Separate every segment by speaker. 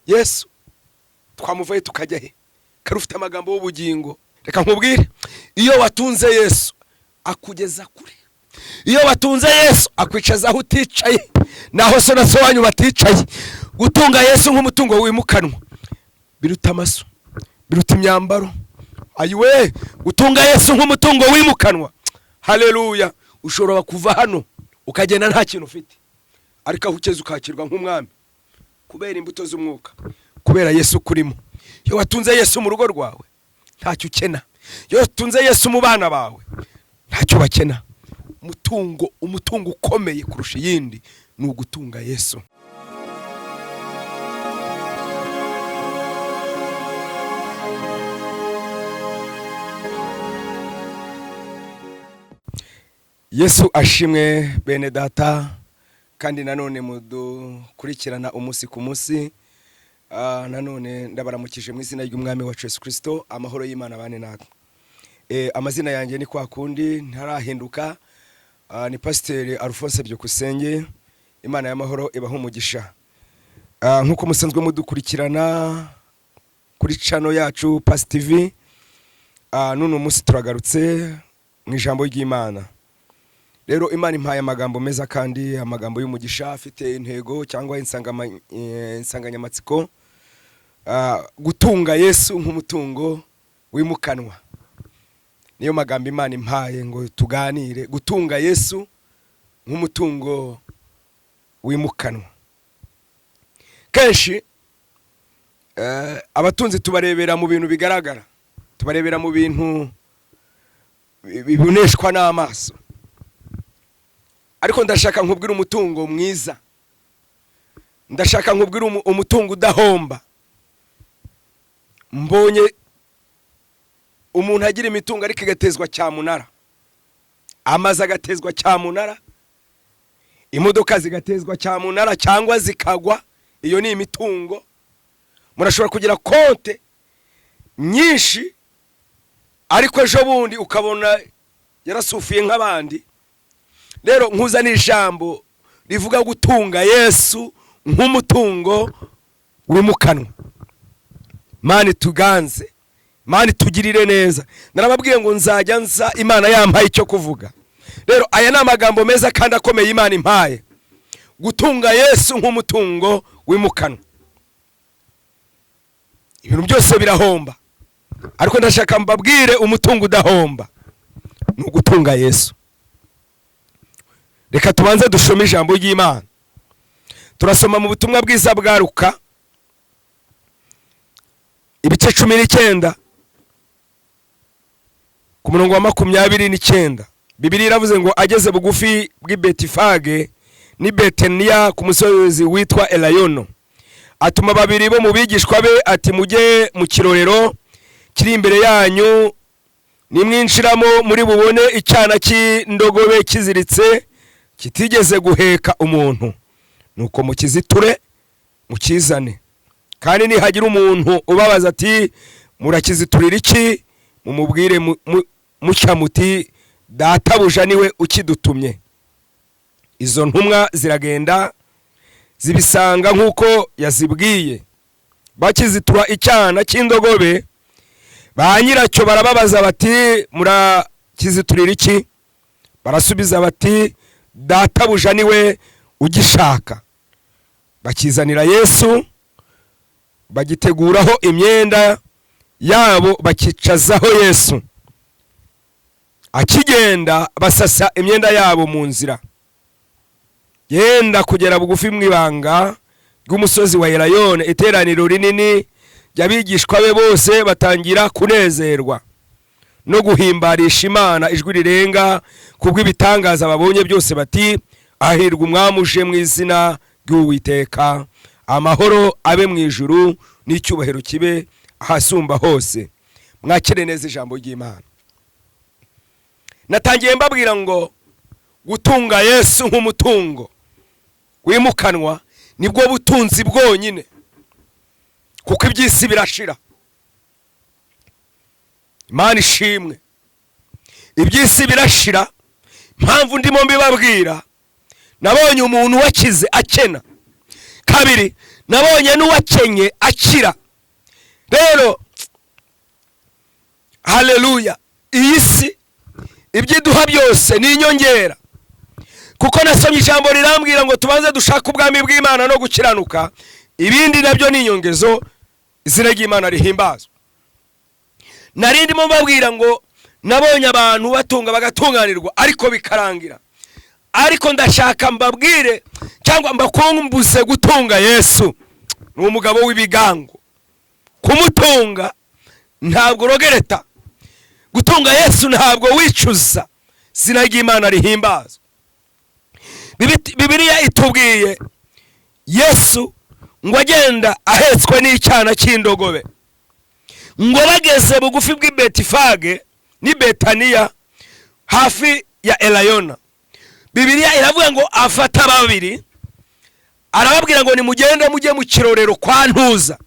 Speaker 1: Yesu twamuvaye tukajya he? Karufite amagambo y'ubugingo. Reka nkubwire, iyo watunze Yesu akugeza kure. Iyo watunze Yesu akwicaza aho uticaye, naho so na so wanyu baticaye. Gutunga Yesu nk'umutungo wimukanwa biruta amaso, biruta imyambaro. Ayiwe, gutunga Yesu nk'umutungo wimukanwa, haleluya. Ushobora kuva hano ukagenda nta kintu ufite, ariko aho ukeze ukakirwa nk'umwami kubera imbuto z'umwuka, kubera Yesu kurimo. Iyo watunze Yesu mu rugo rwawe ntacyo ukena. Iyo watunze Yesu mu bana bawe ntacyo bakena. Umutungo ukomeye kurusha yindi ni ugutunga Yesu. Yesu ashimwe bene data, kandi nanone mudukurikirana umunsi ku munsi. Nanone ndabaramukije mu izina ry'umwami wacu Yesu Kristo. Amahoro y'Imana bane natwe. Amazina yanjye ni kwa kundi ntarahinduka, ni Pasteur Alphonse Byukusenge. Imana y'amahoro ibaho umugisha. Nkuko musanzwe mudukurikirana kuri channel yacu Pass TV, none umunsi turagarutse mu ijambo ry'Imana. Rero Imana impaye amagambo meza kandi amagambo y'umugisha afite intego cyangwa insanganyamatsiko, gutunga Yesu nk'umutungo wimukanwa. Niyo magambo Imana impaye ngo tuganire, gutunga Yesu nk'umutungo wimukanwa. Kenshi abatunzi tubarebera mu bintu bigaragara, tubarebera mu bintu biboneshwa n'amaso, ariko ndashaka nkubwira umutungo mwiza, ndashaka nkubwira umutungo udahomba. Mbonye umuntu agira imitungo ariko igatezwa cyamunara, amazi agatezwa cyamunara, imodoka zigatezwa cyamunara cyangwa zikagwa. Iyo ni imitungo. Murashobora kugira konte nyinshi ariko ejo bundi ukabona yarasufiye nk'abandi. Rero nkuzana ijambo rivuga gutunga Yesu nk'umutungo wimukanwa. Mani tuganze, Mani tugirire neza. Narababwiye ngo nzajya nza Imana yampaye icyo kuvuga. Rero aya ni amagambo meza kandi akomeye Imana impaye, gutunga Yesu nk'umutungo wimukanwa. Ibintu byose birahomba, ariko ndashaka mbabwire umutungo udahomba ni ugutunga Yesu. Reka tubanze dushome ijambo ry'Imana. Turasoma mu butumwa bwiza bwa Luka ibice 19 ku murongo wa 29. Bibiliya iravuze ngo ageze bugufi bw'i Betifage ni Betania ku musozi witwa Elayono, atuma babiri bo mu bigishwa be ati mujye mu kirorero kiri imbere yanyu, nimwinjiramo muri bubone icyana cy'indogobe kiziritse kitigeze guheka umuntu, nuko mukiziture mukizane. Kandi nihagira umuntu ubabaza ati murakiziturira iki, mumubwire mucya muti databuja niwe ukidutumye. Izo ntumwa ziragenda zibisanga nk'uko yazibwiye. Bakizitura icyana cy'indogobe, ba nyiracyo barababaza bati murakiziturira iki? Barasubiza bati databuja niwe ugishaka. Bakizanira Yesu, bagiteguraho imyenda yabo, bakicazaho Yesu. Akigenda basasa imyenda yabo mu nzira, yenda kugera bugufi mu ibanga ry'umusozi wa Elayone. Iteraniro rinini ry'abigishwa be bose batangira kunezerwa no guhimbarisha Imana ijwi rirenga kubw'ibitangaza babonye byose, bati ahirwa umwami uje mu izina ry'Uwiteka, amahoro abe mu ijuru n'icyubahiro kibe ahasumba hose. Mwakire neza ijambo ry'Imana. Natangiye mbabwira ngo gutunga Yesu nk'umutungo wimukanwa nibwo butunzi bwonyine, kuko iby'isi birashira. Imana ishimwe, iby'isi birashira. Mpamvu ndimo mbibabwira, nabonye umuntu wakize akena. Kabiri, nabonye n'uwakenye akira. Rero haleluya, iyi si ibyiduha byose ni inyongera, kuko nasomye ijambo rirambwira ngo tubanze dushaka ubwami bw'Imana no gukiranuka, ibindi nabyo ni inyongezo. Izina ry'Imana rihimbazwe. Narindimo mbabwira ngo nabonye abantu batunga bagatunganirwa ariko bikarangira, ariko ndashaka mbabwire cyangwa mbakumbuze gutunga Yesu. Ni umugabo w'ibigango. Kumutunga ntabwo rogereta, gutunga Yesu ntabwo wicuza. Izina ry'Imana rihimbazwe. Bibiliya itubwiye Yesu ngo agenda ahetswe n'icyana cy'indogobe, ngo bageze bugufi bw'i Betifage ni Betaniya hafi ya Elayona. Bibiliya iravuga ngo afata babiri arababwira ngo nimugende mujye mu kirorero kwa Ntuza,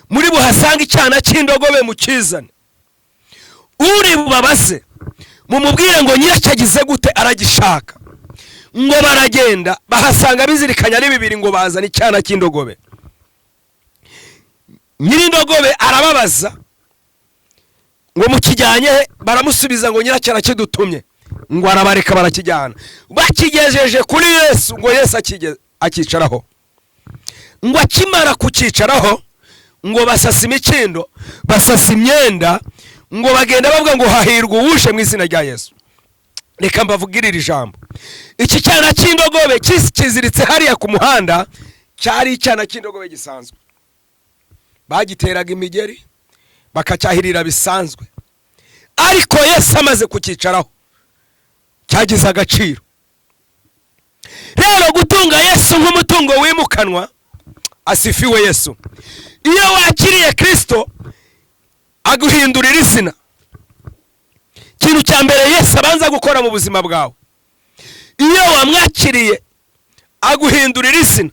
Speaker 1: muri buhasanga icyana cy'indogobe mukizane. Uri bubabaze mumubwire ngo nyiracyagize gute aragishaka. Ngo baragenda bahasanga bizirikanya ari bibiri, ngo bazana icyana cy'indogobe. Nyirindogobe arababaza ngo mukijyanye, baramusubiza ngo nyiracyana kidutumye. Ngo arabareka barakijyana. Bakigejeje kuri Yesu, ngo Yesu akicaraho. Ngo akimara kukicaraho, ngo basasa imikindo, basasa imyenda, ngo bagenda bavuga ngo hahirwa uwuje mu izina rya Yesu. Reka mbavugirire ijambo. Iki cyana cy'indogobe kiziritse hariya ku muhanda cyari icyana cy'indogobe gisanzwe. Bagiteraga imigeri bakacyahirira bisanzwe, ariko Yesu amaze kukicaraho cyagize agaciro. Rero gutunga Yesu nk'umutungo wimukanwa, asifiwe Yesu. Iyo wakiriye Kristo aguhindurira izina, ikintu cya mbere Yesu abanza gukora mu buzima bwawe, iyo wamwakiriye aguhindurira izina.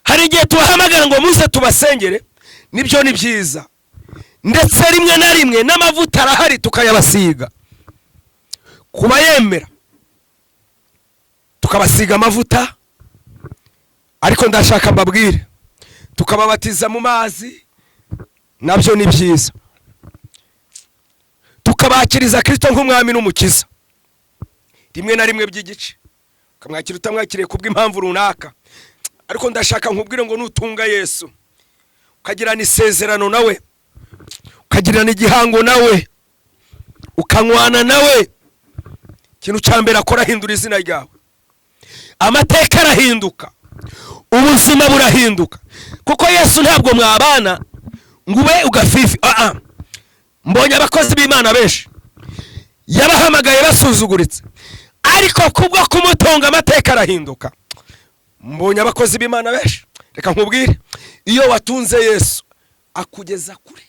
Speaker 1: Hari igihe tubahamagara ngo muze tubasengere, nibyo ni byiza, ndetse rimwe na rimwe n'amavuta arahari tukayabasiga. Kuba yemera tukabasiga amavuta, ariko ndashaka mbabwire tukababatiza mu mazi, nabyo ni byiza. Tukabakiriza Kristo nk'umwami n'umukiza, rimwe na rimwe by'igice ukamwakira utamwakiriye kubw'impamvu runaka. Ariko ndashaka nkubwire ngo nutunga Yesu, ukagirana isezerano nawe, ukagirana igihango nawe, ukanywana nawe, ikintu cya mbere akora ahindura izina ryawe. Amateka arahinduka, ubuzima burahinduka, kuko Yesu ntabwo mwabana ngo ube ugafifi. Mbonye abakozi b'Imana benshi yabahamagaye basuzuguritse, ariko kubwo kumutunga amateka arahinduka. Mbonye abakozi b'Imana benshi. Reka nkubwire, iyo watunze Yesu akugeza kure.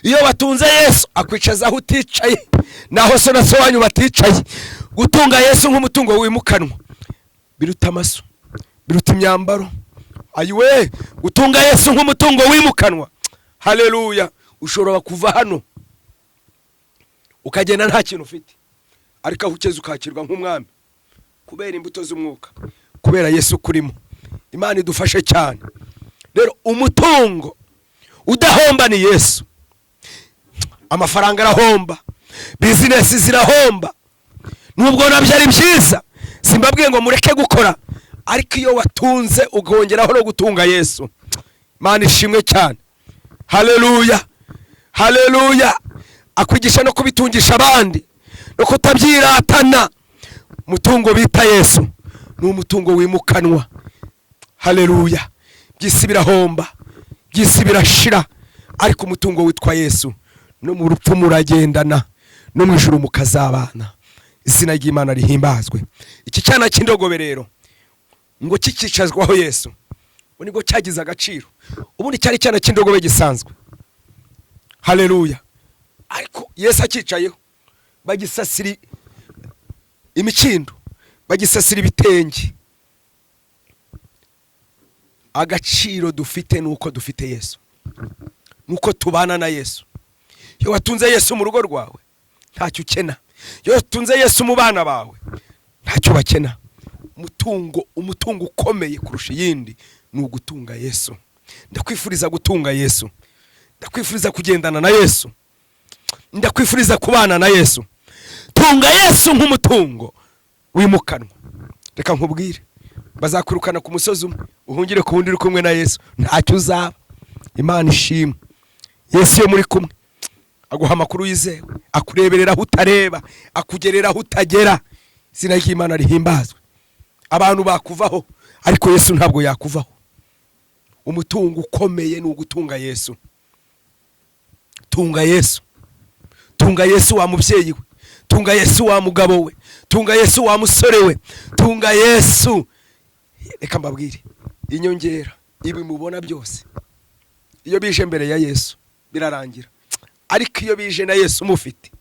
Speaker 1: Iyo watunze Yesu akwicaza aho uticaye, naho so na so wanyu baticaye. Gutunga Yesu nk'umutungo wimukanwa biruta amaso, biruta imyambaro. Ayiwe, gutunga Yesu nk'umutungo wimukanwa, haleluya, ushobora kuva hano ukagenda nta kintu ufite, ariko aho ugeze ukakirwa nk'umwami kubera imbuto z'umwuka, kubera Yesu kurimo. Imana idufashe cyane. Rero umutungo udahomba ni Yesu. Amafaranga arahomba, business zirahomba, nubwo nabyo ari byiza, simbabwiye ngo mureke gukora, ariko iyo watunze ugongeraho no gutunga Yesu, Imana ishimwe cyane. Haleluya, haleluya. Akwigisha no kubitungisha abandi no kutabyiratana. Umutungo bita Yesu ni umutungo wimukanwa, haleluya. Byisi birahomba, byisi birashira, ariko umutungo witwa Yesu no mu rupfu muragendana, no mu ijuru mukazabana. Izina ry'Imana rihimbazwe. Iki cyana cy'indogobe rero ngo kikicazwaho Yesu, ngo cyagize agaciro. Ubundi cyari cyana cy'indogobe gisanzwe, haleluya, ariko Yesu akicayeho bagisasira imikindo, bagisasira ibitenge. Agaciro dufite nuko dufite Yesu, nuko tubana na Yesu. Iyo watunze Yesu mu rugo rwawe ntacyo ukena. Iyo watunze Yesu mu bana bawe ntacyo bakena. Umutungo ukomeye kurusha yindi ni ugutunga Yesu. Ndakwifuriza gutunga Yesu, ndakwifuriza kugendana na Yesu, ndakwifuriza kubana na Yesu. Tunga Yesu nk'umutungo wimukanwa. Reka nkubwire, bazakwirukana ku musozi umwe uhungire ku wundi uri kumwe na Yesu, ntacyo uzaba. Imana ishimwe. Yesu yo muri kumwe aguha amakuru yizewe, akureberera aho utareba, akugerera aho utagera. Izina ry'Imana rihimbazwe. Abantu bakuvaho ariko Yesu ntabwo yakuvaho. Umutungo ukomeye ni ugutunga Yesu. Tunga Yesu, tunga Yesu wa mubyeyi we, tunga Yesu wa mugabo we, tunga Yesu wa musore we, tunga Yesu. Reka mbabwire, inyongera ibi mubona byose iyo bije mbere ya Yesu birarangira, ariko iyo bije na Yesu mufite,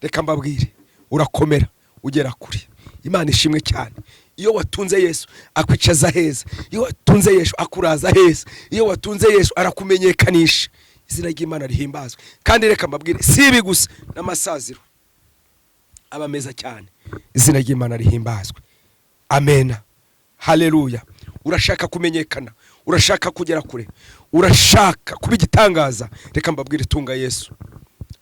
Speaker 1: reka mbabwire, urakomera ugera kuri. Imana ishimwe cyane. Iyo watunze Yesu akwicaza heza, iyo watunze Yesu akuraza heza, iyo watunze Yesu arakumenyekanisha. Izina ry'Imana rihimbazwe. Kandi reka mbabwire, si ibi gusa n'amasaziro aba meza cyane. Izina ry'Imana rihimbazwe. Amena. Haleluya. Urashaka kumenyekana, urashaka kugera kure, urashaka kuba igitangaza, reka mbabwire, tunga Yesu.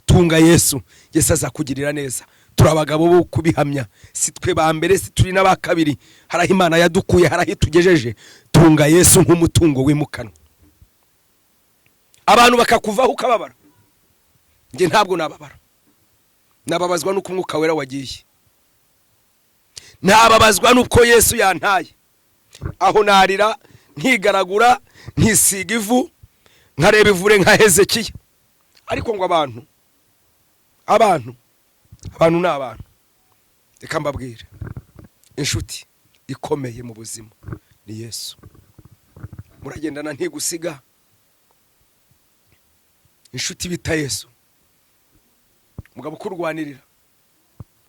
Speaker 1: Tunga Yesu. Yesu azakugirira neza. Turi abagabo bo kubihamya, si twe ba mbere, si turi n'aba kabiri. Haraho Imana yadukuye, haraho tugejeje. Tunga Yesu nk'umutungo wimukanwa. Abantu bakakuvaho ukababara, nge ntabwo nababara. Nababazwa nuko Umwuka Wera wagiye, nababazwa nuko Yesu yantaye. Aho narira nkigaragura, nkisiga ivu, nkareba ivure nka Hezekiya. Ariko ngo abantu ni abantu. Reka mbabwire, inshuti ikomeye mu buzima ni Yesu. Muragendana ntigusiga. Inshuti bita Yesu, mugabo kurwanirira,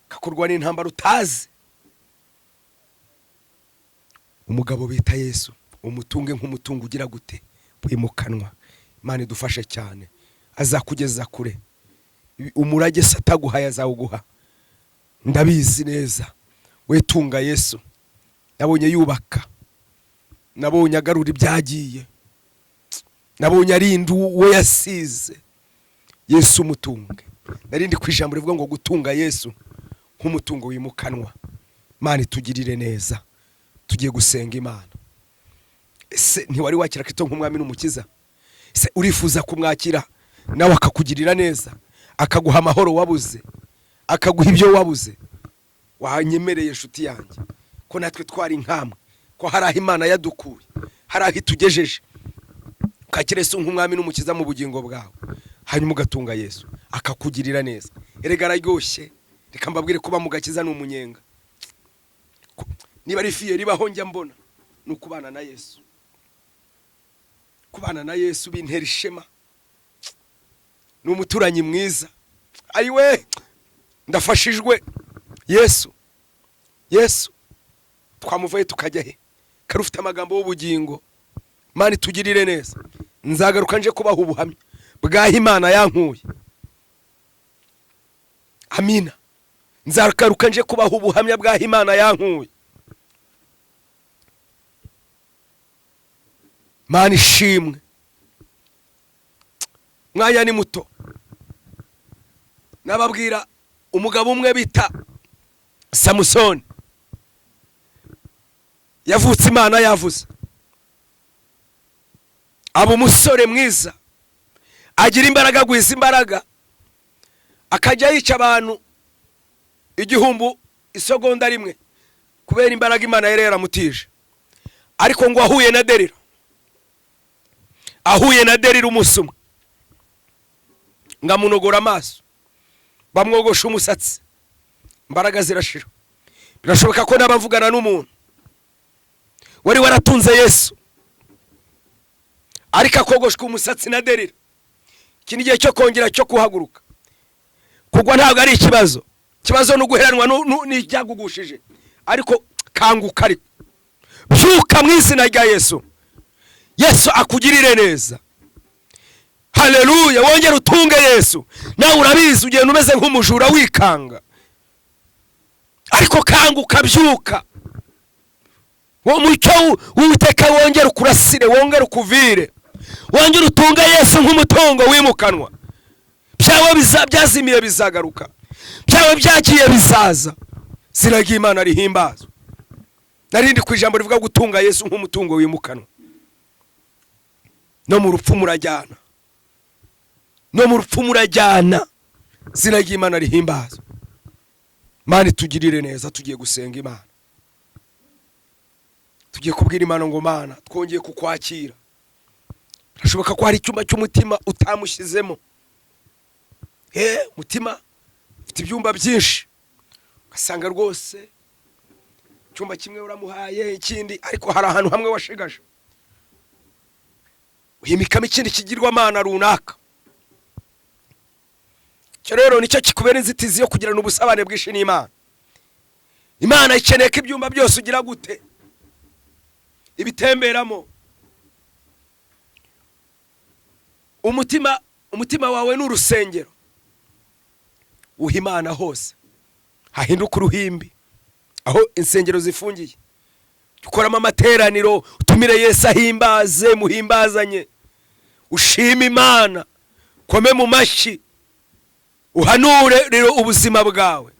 Speaker 1: kakurwanira intambara utazi. Umugabo bita Yesu, umutunge nk'umutungo ugira gute wimukanwa. Imana idufashe cyane, azakugeza kure. Umurage sataguhaye azawuguha, ndabizi neza. We tunga Yesu. Nabonye yubaka, nabonye agarura ibyagiye, nabonye arinda uwo yasize. Yesu umutunge. Narindi ku ijambo rivuga ngo gutunga Yesu nk'umutungo wimukanwa. Imana itugirire neza. Tugiye gusenga Imana. Ese ntiwari wakira Kristo nk'umwami n'umukiza? Ese urifuza kumwakira nawe akakugirira neza, akaguha amahoro wabuze, akaguha ibyo wabuze? Wanyemereye inshuti yanjye ko natwe twari inkamwe, ko hari aho Imana yadukuye, hari aho itugejeje. Ukakira Yesu nk'umwami n'umukiza mu bugingo bwawe, hanyuma ugatunga Yesu akakugirira neza. Erega araryoshye. Reka mbabwire, kuba mu gakiza ni umunyenga. Niba ari fiye ribaho njya mbona ni ukubana na Yesu. Kubana na Yesu bintera ishema. Ni umuturanyi mwiza. Ayiwe, ndafashijwe. Yesu twamuvaye tukajya he? Karufite amagambo y'ubugingo. Imana itugirire neza. Nzagaruka nje kubaha ubuhamya bwaho Imana yankuye. Amina. Nzagaruka nje kubaha ubuhamya bwaho Imana yankuye. Imana ishimwe. Mwanya ni muto. Nababwira umugabo umwe bita Samusoni. Yavutse Imana yavuze. Aba umusore mwiza, agira imbaraga, gwiza imbaraga, akajya yica abantu igihumbu isegonda rimwe kubera imbaraga Imana yari yaramutije. Ariko ngo ahuye na Delila umusumwe, ngamunogora amaso, bamwogosha umusatsi, imbaraga zirashira. Birashoboka ko nabavugana n'umuntu wari waratunze Yesu, ariko akogoshwa umusatsi na Delila. Iki ni igihe cyo kongera cyo kuhaguruka. Kugwa ntabwo ari ikibazo, ikibazo no guheranwa n'ibyagugushije. Ariko kanguka, ariko byuka mu izina rya Yesu. Yesu akugirire neza. Haleluya. Wongera utunge Yesu. Nawe urabizi ugenda umeze nk'umujura wikanga, ariko kanguka, byuka. wo mucyo w'Uwiteka wongere ukurasire, wongere ukuvire, wongere utunga Yesu nk'umutungo wimukanwa. Byawe byazimiye bizagaruka, byawe byagiye bizaza. Izina ry'Imana rihimbazwe. Narindi ku ijambo rivuga gutunga Yesu nk'umutungo wimukanwa. No mu rupfu murajyana, no mu rupfu murajyana. Izina ry'Imana rihimbazwe. Mana tugirire neza, tugiye gusenga Imana, tugiye kubwira Imana ngo Mana twongeye kukwakira. Birashoboka ko hari icyumba cy'umutima utamushyizemo. Mutima ufite ibyumba byinshi, ugasanga rwose icyumba kimwe uramuhaye ikindi, ariko hari ahantu hamwe washigaje. Uhimikamo ikindi kigirwamana runaka. Cyo rero nicyo kikubera inzitizi yo kugirana ubusabane bwinshi n'Imana. Imana ikeneye ko ibyumba byose ugira gute ibitemberamo. Umutima wawe n'urusengero. Uha Imana hose hahinduka uruhimbi, aho insengero zifungiye. Dukoramo amateraniro, utumire Yesu ahimbaze, muhimbazanye, ushima Imana, kome mu mashyi, uhanure rero ubuzima bwawe.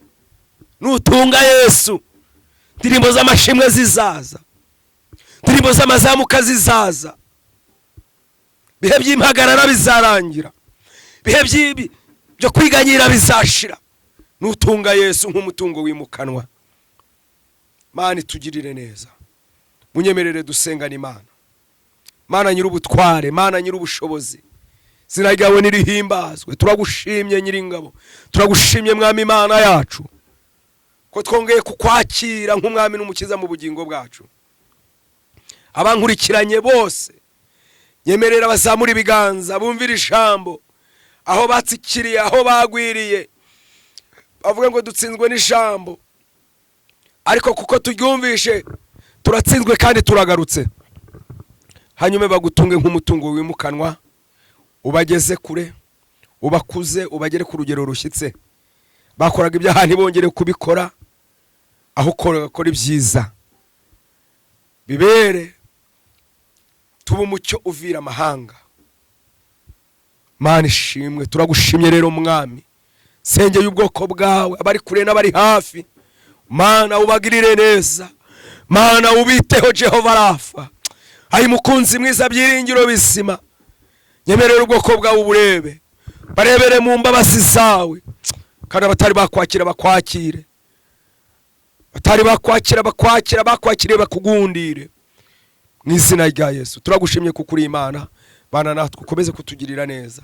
Speaker 1: Nutunga Yesu, ndirimbo z'amashimwe zizaza, ndirimbo z'amazamuka zizaza, bihe by'impagarara bizarangira, bihe byo kwiganyira bizashira. Nutunga Yesu nk'umutungo wimukanwa. Mana tugirire neza, munyemerere dusengana Imana. Mana nyir'ubutware, Mana nyir'ubushobozi, izina ryawe nirihimbazwe. Turagushimye Nyiringabo, turagushimye Mwami Imana yacu, ko twongeye kukwakira nk'Umwami n'Umukiza mu bugingo bwacu. Abankurikiranye bose nyemerera bazamura ibiganza, bumvira ijambo, aho batsikiriye, aho bagwiriye, bavuga ngo dutsinzwe n'ijambo, ariko kuko turyumvishe turatsinzwe kandi turagarutse. Hanyuma bagutunge nk'umutungo wimukanwa, ubageze kure, ubakuze, ubagere ku rugero rushyitse. Bakoraga ibyaha ntibongere kubikora, aho ukora ibyiza. Bibere tuba umucyo uvira amahanga. Mana ishimwe, turagushimye rero Mwami, sengeye ubwoko bwawe, abari kure n'abari hafi. Mana ubagirire neza, Mana ubiteho Jehova Rafa. Ayi mukunzi mwiza, byiringiro bizima, nyemerera ubwoko bwawe uburebe, barebere mu mbabazi zawe. Kandi abatari bakwakira bakwakire, batari bakwakira bakwakire, bakugundire mu izina rya Yesu. Turagushimye kuko uri Imana. Bana natwe ukomeze kutugirira neza,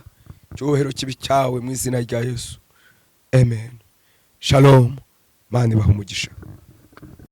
Speaker 1: cyohero kibi cyawe mu izina rya Yesu. Amen. Shalom. Mana ibahe umugisha.